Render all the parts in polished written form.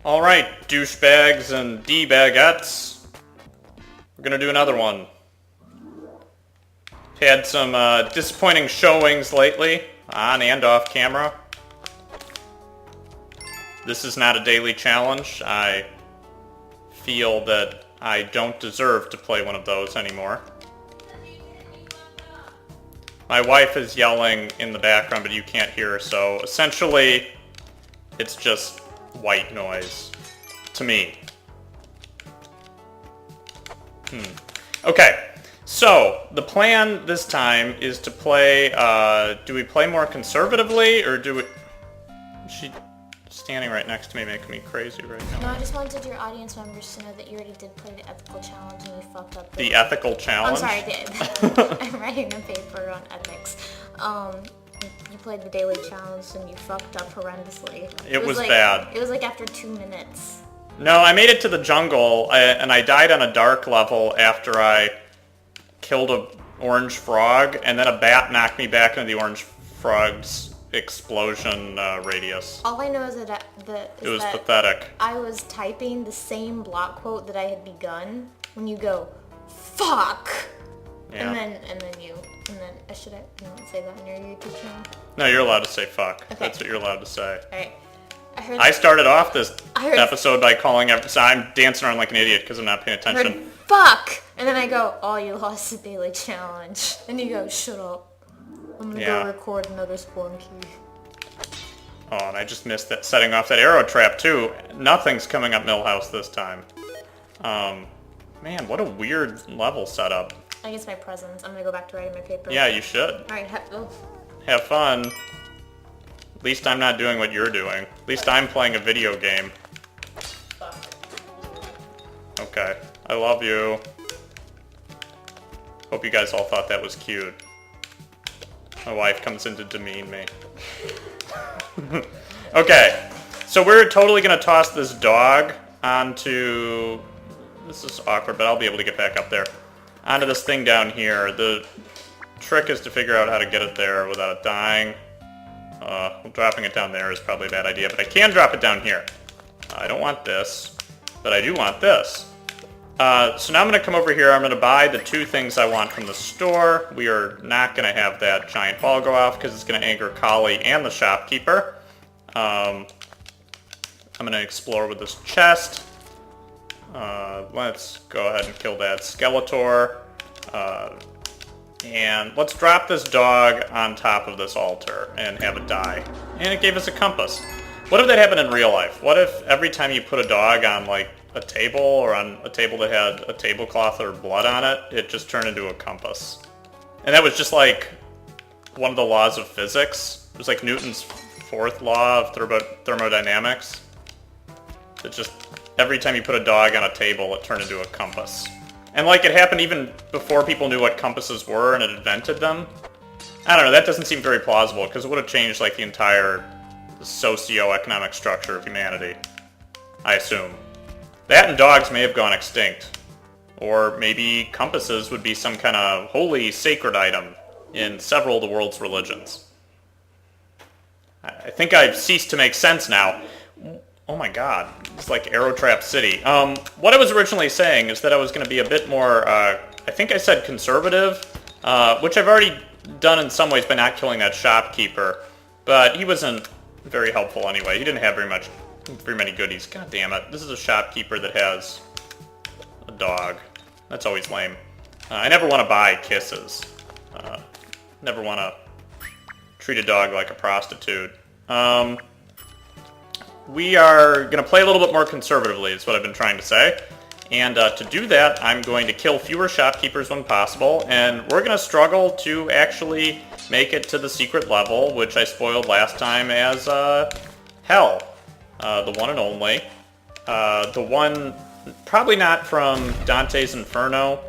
Alright, douchebags and D-baguettes. We're gonna do another one. Had some disappointing showings lately, on and off camera. This is not a daily challenge. I feel that I don't deserve to play one of those anymore. My wife is yelling in the background, but you can't hear her, so essentially it's just white noise to me. Okay, so the plan this time is to play, do we play more conservatively, or do we... She's standing right next to me making me crazy right now. No, I just wanted your audience members to know that you already did play the ethical challenge and you fucked up. The ethical challenge? I'm sorry, I'm writing a paper on ethics. You played the daily challenge and you fucked up horrendously. It was like, bad. It was like after 2 minutes. No, I made it to the jungle, and I died on a dark level after I killed an orange frog, and then a bat knocked me back into the orange frog's explosion radius. All I know is that it was pathetic. I was typing the same block quote that I had begun when you go, fuck! Yeah. And then should I not say that on your YouTube channel? No, you're allowed to say fuck. Okay. That's what you're allowed to say. Alright. I started off this episode by calling so I'm dancing around like an idiot because I'm not paying attention. I heard, fuck! And then I go, oh, you lost the daily challenge. And you go, shut up. I'm gonna go record another Spelunky. Oh, and I just missed that setting off that arrow trap too. Nothing's coming up Millhouse this time. Man, what a weird level setup. I guess my presents. I'm gonna go back to writing my paper. Yeah, you should. Alright, have fun. At least I'm not doing what you're doing. At least I'm playing a video game. Fuck. Okay. I love you. Hope you guys all thought that was cute. My wife comes in to demean me. Okay. So we're totally gonna toss this dog onto... This is awkward, but I'll be able to get back up there. Onto this thing down here. The trick is to figure out how to get it there without it dying. Dropping it down there is probably a bad idea, but I can drop it down here. I don't want this, but I do want this. So now I'm going to come over here. I'm going to buy the 2 things I want from the store. We are not going to have that giant ball go off because it's going to anger Kali and the shopkeeper. I'm going to explore with this chest. Let's go ahead and kill that Skeletor. And let's drop this dog on top of this altar and have it die. And it gave us a compass. What if that happened in real life? What if every time you put a dog on like a table or on a table that had a tablecloth or blood on it, it just turned into a compass? And that was just like one of the laws of physics. It was like Newton's 4th law of thermodynamics. It just, every time you put a dog on a table, it turned into a compass. And like it happened even before people knew what compasses were and it invented them. I don't know, that doesn't seem very plausible because it would have changed like the entire socio-economic structure of humanity. I assume. That and dogs may have gone extinct. Or maybe compasses would be some kind of holy, sacred item in several of the world's religions. I think I've ceased to make sense now. Oh my god, it's like Arrow Trap City. What I was originally saying is that I was going to be a bit more, I think I said conservative, which I've already done in some ways by not killing that shopkeeper, but he wasn't very helpful anyway. He didn't have very many goodies. God damn it. This is a shopkeeper that has a dog. That's always lame. I never want to buy kisses. Never want to treat a dog like a prostitute. We are going to play a little bit more conservatively, is what I've been trying to say. And to do that, I'm going to kill fewer shopkeepers when possible, and we're going to struggle to actually make it to the secret level, which I spoiled last time as Hell. The one and only. The one, probably not from Dante's Inferno.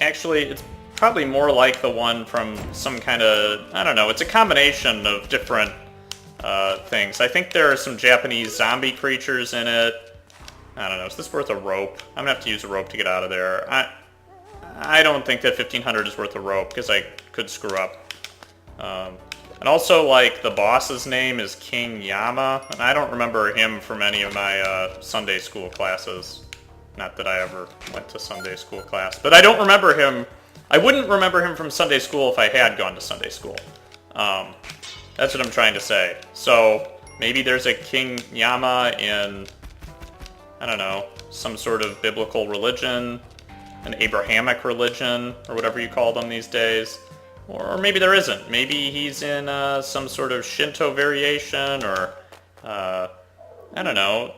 Actually, it's probably more like the one from some kind of, I don't know, it's a combination of different things. I think there are some Japanese zombie creatures in it. I don't know, is this worth a rope? I'm gonna have to use a rope to get out of there. I don't think that 1500 is worth a rope, because I could screw up. And also, like, the boss's name is King Yama, and I don't remember him from any of my Sunday school classes. Not that I ever went to Sunday school class, but I don't remember him. I wouldn't remember him from Sunday school if I had gone to Sunday school. That's what I'm trying to say. So, maybe there's a King Yama in, I don't know, some sort of biblical religion, an Abrahamic religion, or whatever you call them these days. Or maybe there isn't. Maybe he's in some sort of Shinto variation, or, I don't know,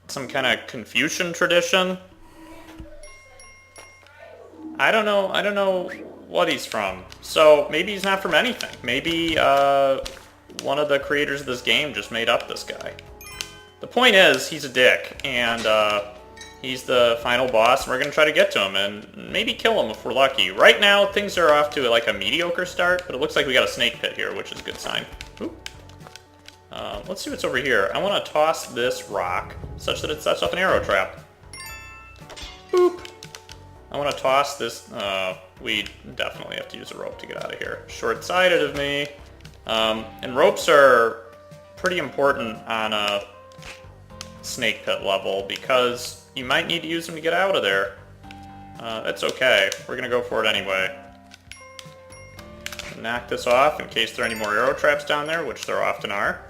some kind of Confucian tradition. I don't know what he's from. So maybe he's not from anything. Maybe one of the creators of this game just made up this guy. The point is, he's a dick, and he's the final boss, and we're going to try to get to him, and maybe kill him if we're lucky. Right now, things are off to like a mediocre start, but it looks like we got a snake pit here, which is a good sign. Oop. Let's see what's over here. I want to toss this rock such that it sets off an arrow trap. Boop. I want to toss this. We definitely have to use a rope to get out of here. Short-sighted of me. And ropes are pretty important on a snake pit level because you might need to use them to get out of there. That's okay. We're going to go for it anyway. Knock this off in case there are any more arrow traps down there, which there often are.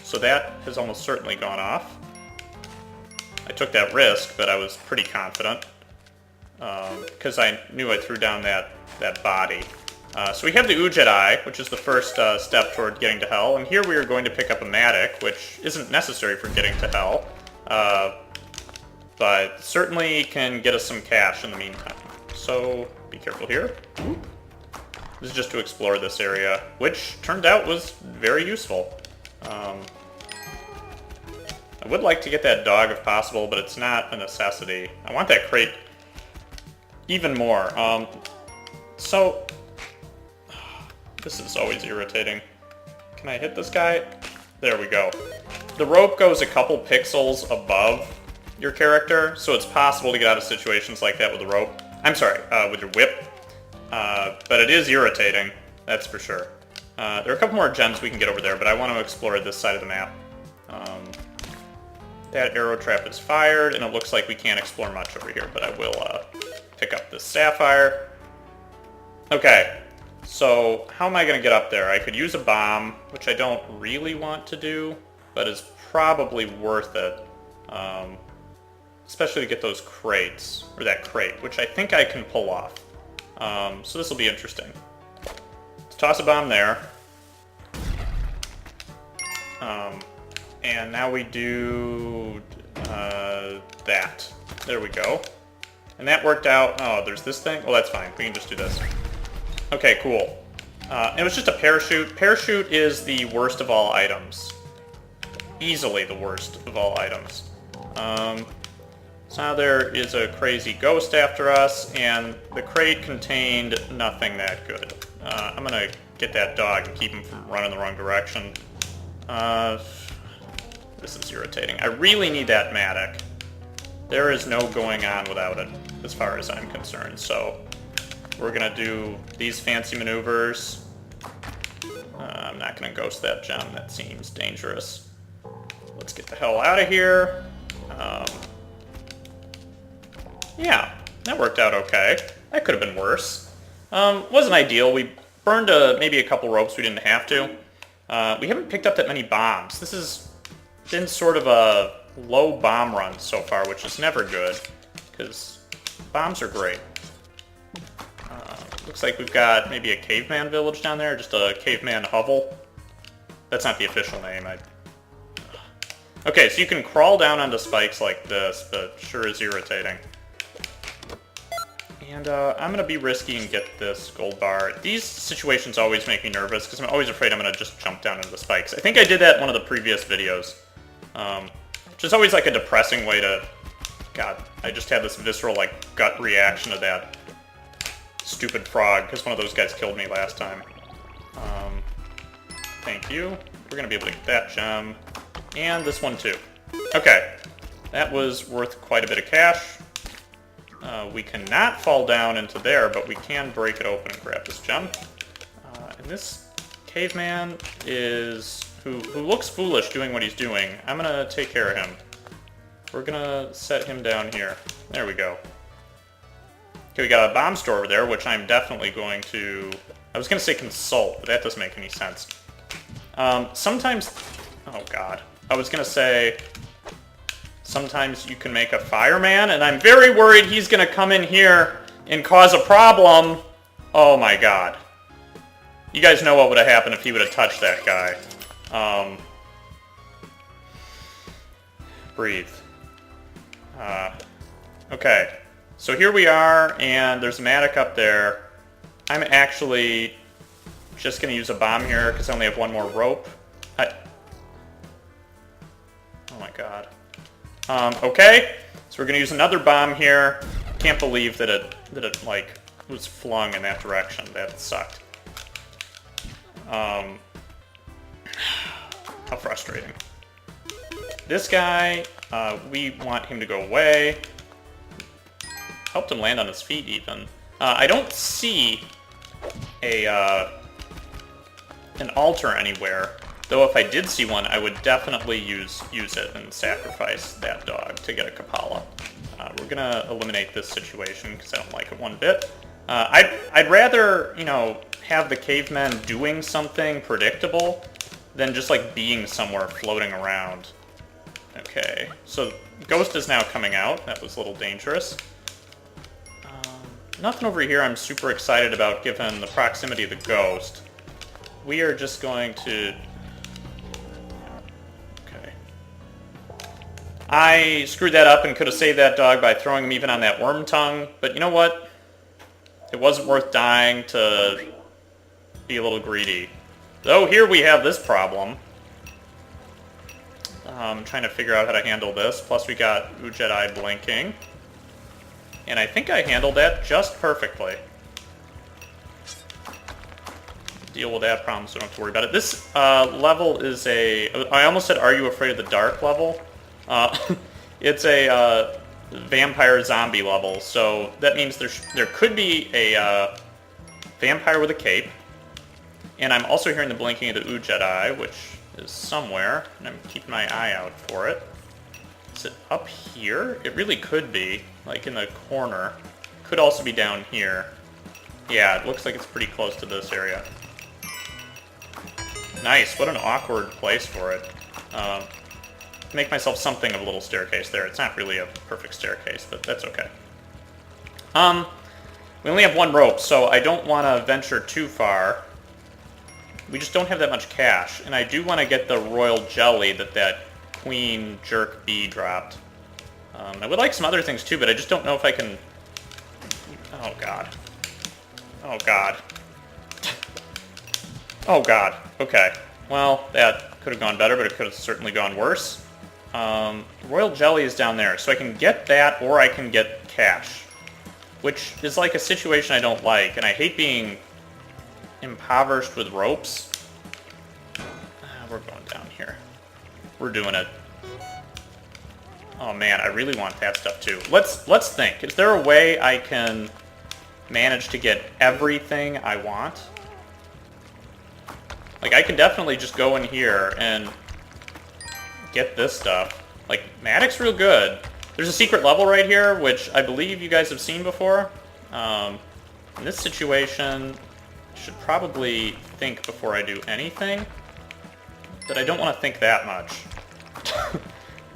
So that has almost certainly gone off. I took that risk, but I was pretty confident because I knew I threw down that body. So we have the Ujet Eye, which is the first step toward getting to Hell, and here we are going to pick up a Matic, which isn't necessary for getting to Hell, but certainly can get us some cash in the meantime. So be careful here. Oop. This is just to explore this area, which turned out was very useful. I would like to get that dog if possible, but it's not a necessity. I want that crate even more. So, this is always irritating. Can I hit this guy? There we go. The rope goes a couple pixels above your character, so it's possible to get out of situations like that with the rope. I'm sorry, with your whip. But it is irritating, that's for sure. There are a couple more gems we can get over there, but I want to explore this side of the map. That arrow trap is fired, and it looks like we can't explore much over here, but I will pick up this sapphire. Okay, so how am I going to get up there? I could use a bomb, which I don't really want to do, but is probably worth it. Especially to get those crates, or that crate, which I think I can pull off. So this will be interesting. Let's toss a bomb there. And now we do that. There we go. And that worked out. Oh, there's this thing? Well, that's fine. We can just do this. Okay, cool. It was just a parachute. Parachute is the worst of all items. Easily the worst of all items. So now there is a crazy ghost after us, and the crate contained nothing that good. I'm going to get that dog and keep him from running the wrong direction. This is irritating. I really need that Matic. There is no going on without it, as far as I'm concerned. So we're going to do these fancy maneuvers. I'm not going to ghost that gem. That seems dangerous. Let's get the hell out of here. Yeah, that worked out okay. That could have been worse. Wasn't ideal. We burned maybe a couple ropes we didn't have to. We haven't picked up that many bombs. This has been sort of a low bomb run so far, which is never good, because bombs are great. Looks like we've got maybe a caveman village down there, just a caveman hovel. That's not the official name. Okay, so you can crawl down onto spikes like this, but sure is irritating. And I'm going to be risky and get this gold bar. These situations always make me nervous, because I'm always afraid I'm going to just jump down into the spikes. I think I did that in one of the previous videos. Which is always like a depressing way to... God, I just had this visceral like gut reaction to that stupid frog, because one of those guys killed me last time. Thank you. We're going to be able to get that gem. And this one too. Okay. That was worth quite a bit of cash. We cannot fall down into there, but we can break it open and grab this gem. And this caveman is... who looks foolish doing what he's doing. I'm gonna take care of him. We're gonna set him down here. There we go. Okay, we got a bomb store over there, which I'm definitely going to... I was gonna say consult, but that doesn't make any sense. Sometimes... Oh god. I was gonna say... Sometimes you can make a fireman, and I'm very worried he's gonna come in here and cause a problem. Oh my god. You guys know what would have happened if he would have touched that guy. Breathe. Okay. So here we are, and there's a Matic up there. I'm actually just going to use a bomb here, because I only have one more rope. Oh my god. Okay. So we're going to use another bomb here. Can't believe that it like, was flung in that direction. That sucked. How frustrating. This guy, we want him to go away. Helped him land on his feet, even. I don't see an altar anywhere. Though if I did see one, I would definitely use it and sacrifice that dog to get a Kapala. We're gonna eliminate this situation because I don't like it one bit. I'd rather, you know, have the cavemen doing something predictable than just like being somewhere floating around. Okay, so Ghost is now coming out. That was a little dangerous. Nothing over here I'm super excited about given the proximity of the Ghost. We are just going to... Okay. I screwed that up and could have saved that dog by throwing him even on that worm tongue, but you know what? It wasn't worth dying to be a little greedy. Though here we have this problem. I'm trying to figure out how to handle this. Plus we got Jedi blinking. And I think I handled that just perfectly. Deal with that problem, so I don't have to worry about it. This level is a... I almost said, are you afraid of the dark level? It's a vampire zombie level, so that means there could be a vampire with a cape. And I'm also hearing the blinking of the Jedi, which is somewhere, and I'm keeping my eye out for it. Is it up here? It really could be, like in the corner. Could also be down here. Yeah, it looks like it's pretty close to this area. Nice, what an awkward place for it. Make myself something of a little staircase there. It's not really a perfect staircase, but that's okay. We only have one rope, so I don't want to venture too far. We just don't have that much cash, and I do want to get the royal jelly that Queen Jerk Bee dropped. I would like some other things too, but I just don't know if I can... Oh god. Oh god. Oh god. Okay. Well, that could have gone better, but it could have certainly gone worse. Royal jelly is down there, so I can get that or I can get cash. Which is like a situation I don't like, and I hate being impoverished with ropes. We're going down here. We're doing it. Oh man, I really want that stuff too. Let's think. Is there a way I can manage to get everything I want? Like, I can definitely just go in here and get this stuff. Like, Matic's real good. There's a secret level right here, which I believe you guys have seen before. In this situation, I should probably think before I do anything. But I don't want to think that much.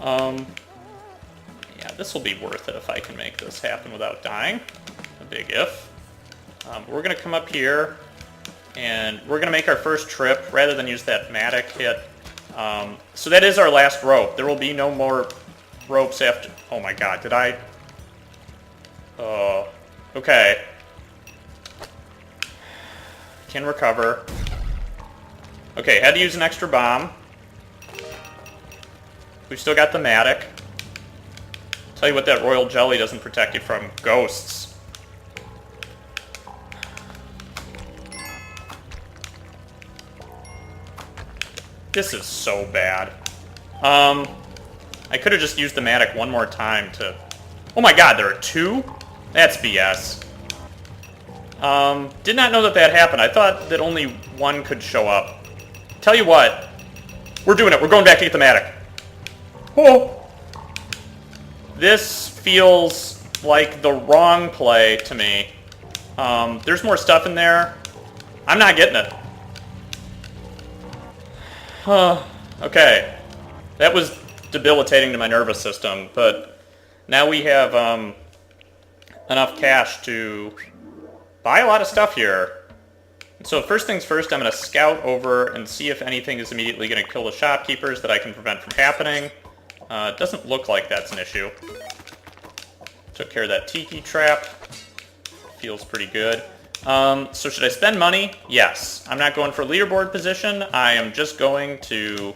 Yeah, this will be worth it if I can make this happen without dying. A big if. We're going to come up here, and we're going to make our first trip rather than use that Matic hit. So that is our last rope. There will be no more ropes after... Oh my god, did I... Okay. Can recover. Okay, had to use an extra bomb. We've still got the Matic. Tell you what, that royal jelly doesn't protect you from ghosts. This is so bad. I could have just used the Matic one more time to... Oh my god, there are two? That's BS. Did not know that that happened. I thought that only one could show up. Tell you what. We're doing it. We're going back to get the Matic. Oh! This feels like the wrong play to me. There's more stuff in there. I'm not getting it. Okay. That was debilitating to my nervous system, but now we have enough cash to buy a lot of stuff here. So first things first, I'm going to scout over and see if anything is immediately going to kill the shopkeepers that I can prevent from happening. It doesn't look like that's an issue. Took care of that tiki trap. Feels pretty good. So should I spend money? Yes. I'm not going for leaderboard position. I am just going to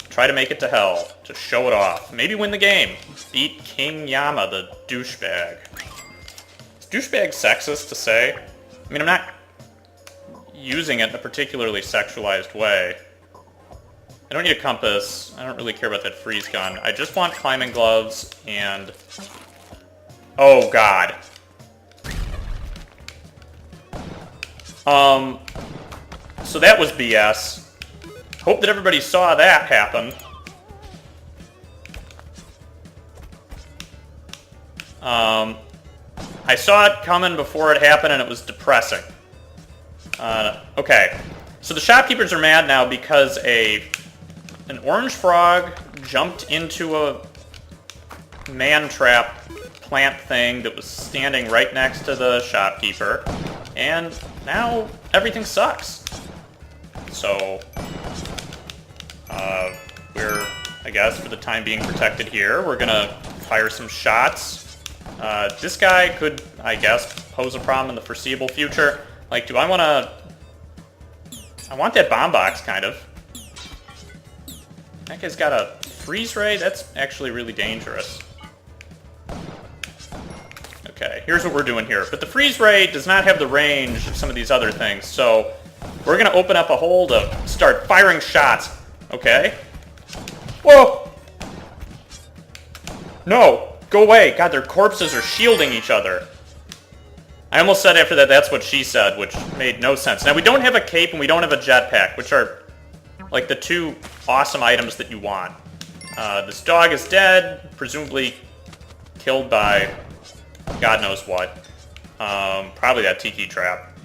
try to make it to hell. To show it off. Maybe win the game. Beat King Yama, the douchebag. Is douchebag sexist to say? I mean, I'm not using it in a particularly sexualized way. I don't need a compass. I don't really care about that freeze gun. I just want climbing gloves and... Oh, God. So that was BS. Hope that everybody saw that happen. I saw it coming before it happened, and it was depressing. Okay. So the shopkeepers are mad now because an orange frog jumped into a man-trap plant thing that was standing right next to the shopkeeper, and now everything sucks. So, we're, I guess, for the time being protected here. We're gonna fire some shots. This guy could, I guess, pose a problem in the foreseeable future. Like, do I want to... I want that bomb box, kind of. That guy's got a freeze ray? That's actually really dangerous. Okay, here's what we're doing here. But the freeze ray does not have the range of some of these other things, so we're going to open up a hole to start firing shots. Okay? Whoa! No! Go away! God, their corpses are shielding each other. I almost said after that, that's what she said, which made no sense. Now, we don't have a cape and we don't have a jetpack, which are, like, the two awesome items that you want. This dog is dead, presumably killed by God knows what. Probably that tiki trap.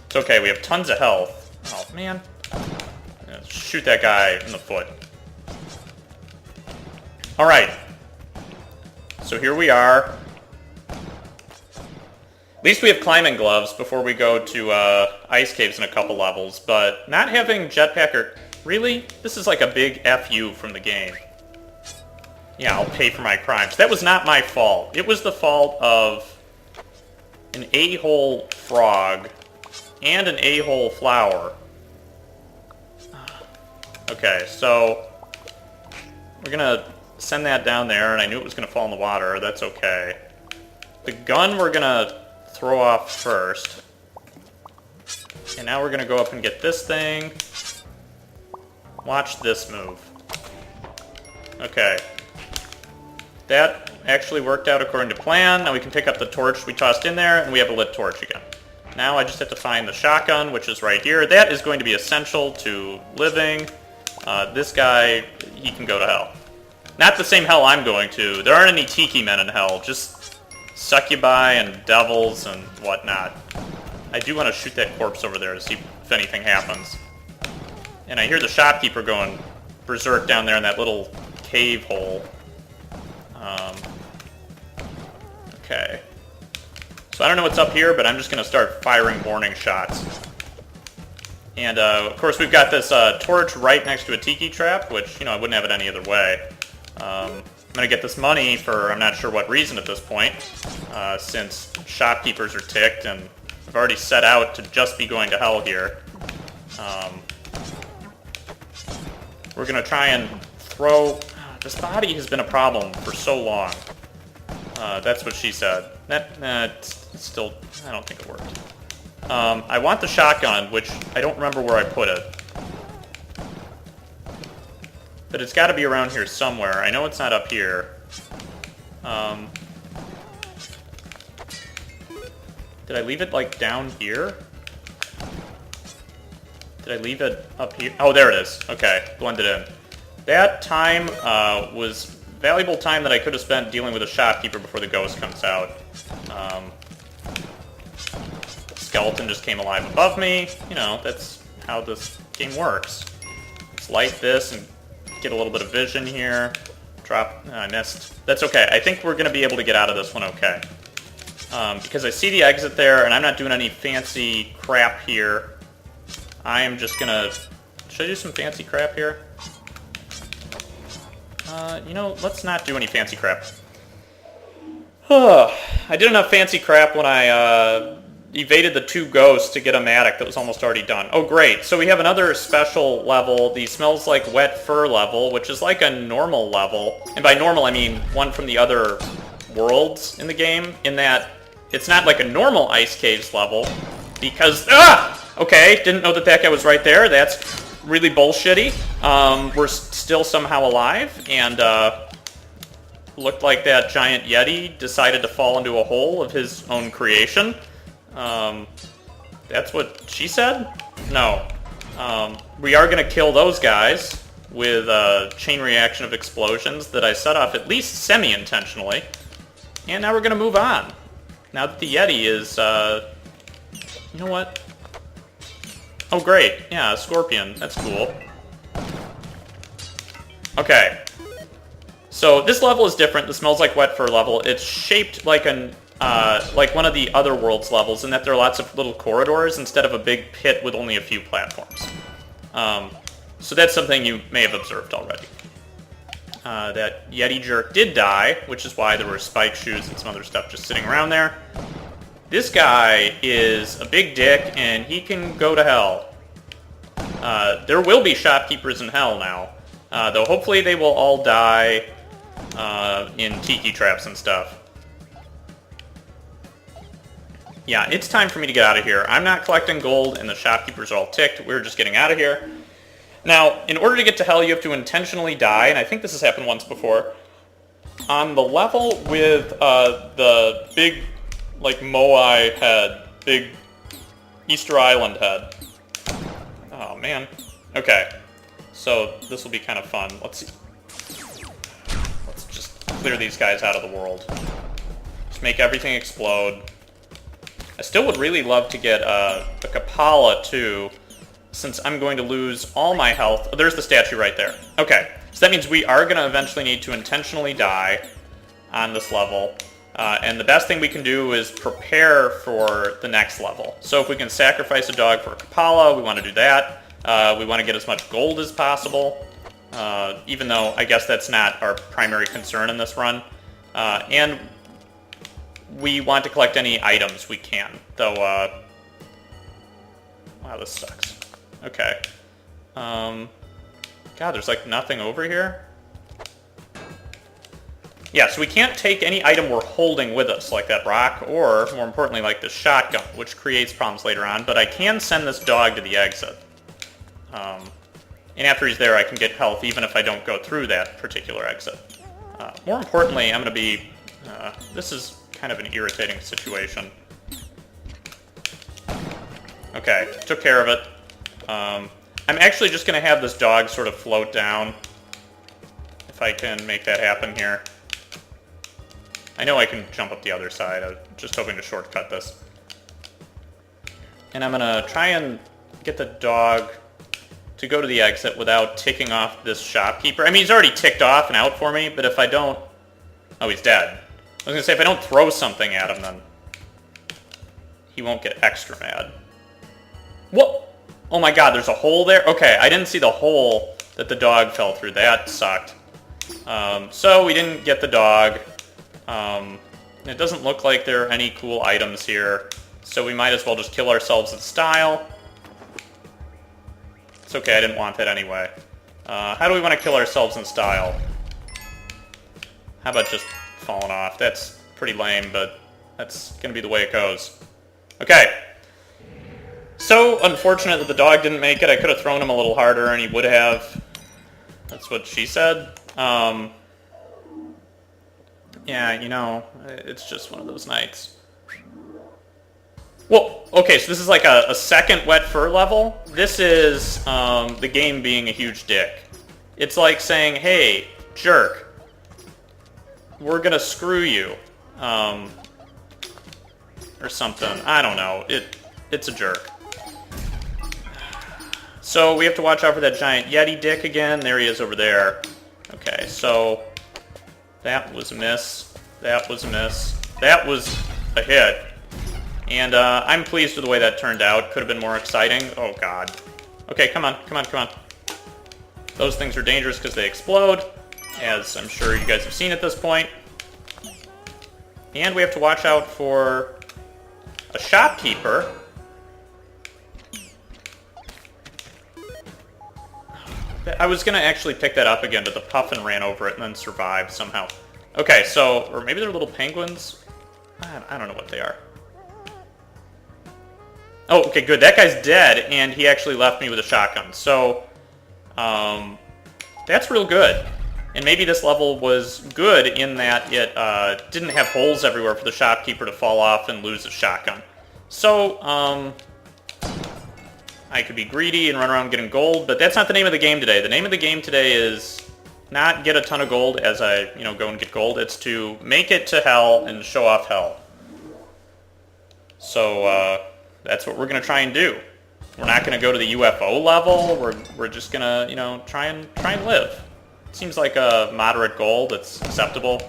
It's okay, we have tons of health. Oh, man. Shoot that guy in the foot. Alright. So here we are. At least we have climbing gloves before we go to ice caves in a couple levels, but not having jetpack or... Really? This is like a big FU from the game. Yeah, I'll pay for my crimes. That was not my fault. It was the fault of an a-hole frog and an a-hole flower. Okay, so we're gonna send that down there, and I knew it was gonna fall in the water. That's okay. The gun we're gonna throw off first. And now we're gonna go up and get this thing. Watch this move. Okay. That actually worked out according to plan. Now we can pick up the torch we tossed in there, and we have a lit torch again. Now I just have to find the shotgun, which is right here. That is going to be essential to living. This guy, he can go to hell. Not the same hell I'm going to. There aren't any tiki men in hell, just succubi and devils and whatnot. I do want to shoot that corpse over there to see if anything happens. And I hear the shopkeeper going berserk down there in that little cave hole. Okay. So I don't know what's up here, but I'm just going to start firing warning shots. And, of course, we've got this torch right next to a tiki trap, which, you know, I wouldn't have it any other way. I'm going to get this money for I'm not sure what reason at this point, since shopkeepers are ticked, and I've already set out to just be going to hell here. We're going to try and throw... This body has been a problem for so long. That's what she said. Still, I don't think it worked. I want the shotgun, which I don't remember where I put it. But it's got to be around here somewhere. I know it's not up here. Did I leave it, like, down here? Did I leave it up here? Oh, there it is. Okay, blended in. That time was valuable time that I could have spent dealing with a shopkeeper before the ghost comes out. Skeleton just came alive above me. You know, that's how this game works. Let's light this and get a little bit of vision here. Drop... I missed. That's okay. I think we're going to be able to get out of this one okay. Because I see the exit there, and I'm not doing any fancy crap here. I am just going to... Should I do some fancy crap here? You know, let's not do any fancy crap. I did enough fancy crap when I evaded the 2 ghosts to get a Matic that was almost already done. Oh, great. So we have another special level, the Smells Like Wet Fur level, which is like a normal level. And by normal, I mean one from the other worlds in the game, in that it's not like a normal Ice Caves level, because... Okay, didn't know that guy was right there. That's really bullshitty. We're still somehow alive, and looked like that giant Yeti decided to fall into a hole of his own creation. That's what she said? No. We are going to kill those guys with a chain reaction of explosions that I set off at least semi-intentionally. And now we're going to move on. Now that the Yeti is, you know what? Oh, great. Yeah, a scorpion. That's cool. Okay. So this level is different. The Smells Like Wet Fur level. It's shaped like an like one of the other worlds levels in that there are lots of little corridors instead of a big pit with only a few platforms. So that's something you may have observed already. That Yeti jerk did die, which is why there were spike shoes and some other stuff just sitting around there. This guy is a big dick, and he can go to hell. There will be shopkeepers in hell now, though hopefully they will all die in tiki traps and stuff. Yeah, it's time for me to get out of here. I'm not collecting gold, and the shopkeepers are all ticked. We're just getting out of here. Now, in order to get to hell, you have to intentionally die, and I think this has happened once before. On the level with the big, like, Moai head, big Easter Island head. Oh, man. Okay. So, this will be kind of fun. Let's see. Let's just clear these guys out of the world. Just make everything explode. I still would really love to get a Kapala, too, since I'm going to lose all my health. Oh, there's the statue right there. Okay, so that means we are going to eventually need to intentionally die on this level. And the best thing we can do is prepare for the next level. So if we can sacrifice a dog for a Kapala, we want to do that. We want to get as much gold as possible, even though I guess that's not our primary concern in this run. And we want to collect any items we can, though, wow, this sucks. Okay. God, there's like nothing over here? Yeah, so we can't take any item we're holding with us, like that rock, or, more importantly, like this shotgun, which creates problems later on, but I can send this dog to the exit. And after he's there, I can get health, even if I don't go through that particular exit. More importantly, I'm going to be... this is kind of an irritating situation. Okay, took care of it. I'm actually just going to have this dog sort of float down, if I can make that happen here. I know I can jump up the other side. I'm just hoping to shortcut this. And I'm going to try and get the dog to go to the exit without ticking off this shopkeeper. I mean, he's already ticked off and out for me, but if I don't... Oh, he's dead. I was going to say, if I don't throw something at him, then he won't get extra mad. What? Oh my god, there's a hole there? Okay, I didn't see the hole that the dog fell through. That sucked. So we didn't get the dog. It doesn't look like there are any cool items here, so we might as well just kill ourselves in style. It's okay, I didn't want that anyway. How do we want to kill ourselves in style? How about just falling off? That's pretty lame, but that's gonna be the way it goes. Okay. So unfortunate that the dog didn't make it. I could have thrown him a little harder and he would have. That's what she said. Yeah, you know, it's just one of those nights. Well, okay, so this is like a second wet fur level. This is the game being a huge dick. It's like saying, hey, jerk, we're gonna screw you. Or something. I don't know. It's a jerk. So we have to watch out for that giant Yeti dick again. There he is over there. Okay, so that was a miss. That was a miss. That was a hit. And I'm pleased with the way that turned out. Could have been more exciting. Oh, God. Okay, come on, come on, come on. Those things are dangerous because they explode, as I'm sure you guys have seen at this point. And we have to watch out for a shopkeeper. I was going to actually pick that up again, but the puffin ran over it and then survived somehow. Okay, so, or maybe they're little penguins? I don't know what they are. Oh, okay, good. That guy's dead, and he actually left me with a shotgun. So, that's real good. And maybe this level was good in that it didn't have holes everywhere for the shopkeeper to fall off and lose his shotgun. So, I could be greedy and run around getting gold, but that's not the name of the game today. The name of the game today is not get a ton of gold as I, go and get gold. It's to make it to hell and show off hell. So, that's what we're going to try and do. We're not going to go to the UFO level. We're just going to, try and live. Seems like a moderate goal that's acceptable.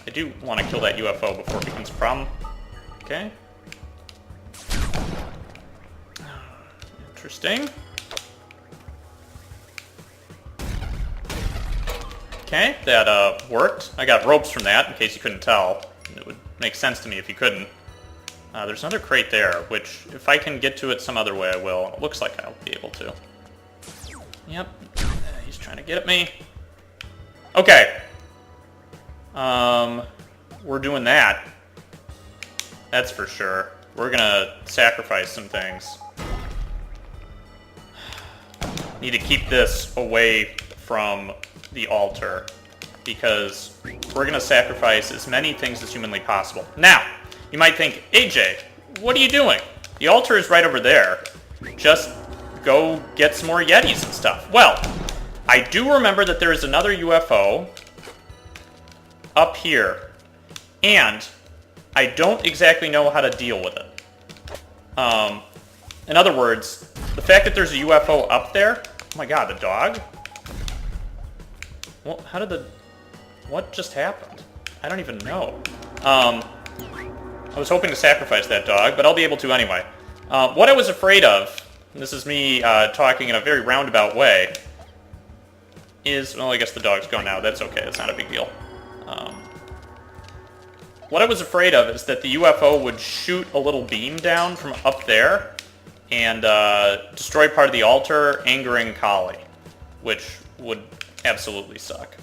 I do want to kill that UFO before it becomes a problem. Okay. Interesting. Okay, that worked. I got ropes from that, in case you couldn't tell. It would make sense to me if you couldn't. There's another crate there, which, if I can get to it some other way, I will. It looks like I'll be able to. Yep. He's trying to get at me. Okay. We're doing that. That's for sure. We're gonna sacrifice some things. Need to keep this away from the altar, because we're gonna sacrifice as many things as humanly possible. Now, you might think, AJ, what are you doing? The altar is right over there. Just go get some more Yetis and stuff. Well, I do remember that there is another UFO up here, and I don't exactly know how to deal with it. In other words, the fact that there's a UFO up there... Oh my god, the dog? Well, how did the... What just happened? I don't even know. I was hoping to sacrifice that dog, but I'll be able to anyway. What I was afraid of, and this is me talking in a very roundabout way, is... Well, I guess the dog's gone now. That's okay. That's not a big deal. What I was afraid of is that the UFO would shoot a little beam down from up there and destroy part of the altar, angering Kali, which would absolutely suck.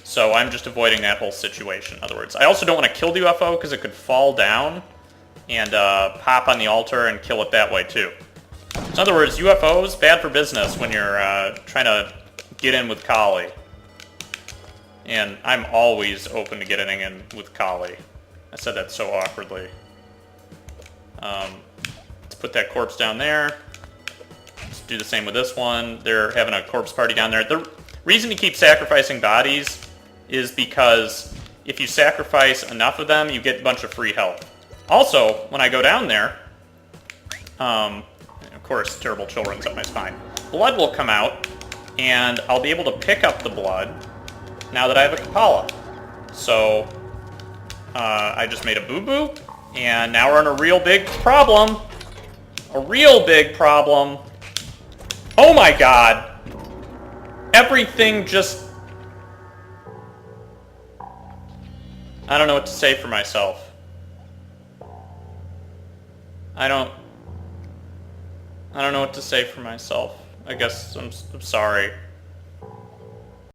So I'm just avoiding that whole situation, in other words. I also don't want to kill the UFO because it could fall down and pop on the altar and kill it that way too. So in other words, UFOs, bad for business when you're trying to get in with Kali. And I'm always open to getting in with Kali. I said that so awkwardly. Let's put that corpse down there. Let's do the same with this one. They're having a corpse party down there. The reason to keep sacrificing bodies is because if you sacrifice enough of them, you get a bunch of free health. Also, when I go down there, of course, terrible chill runs up my spine. Blood will come out, and I'll be able to pick up the blood now that I have a Kapala. So, I just made a boo-boo, and now we're in a real big problem. A real big problem. Oh my god. Everything just... I don't know what to say for myself. I don't know what to say for myself. I guess I'm sorry.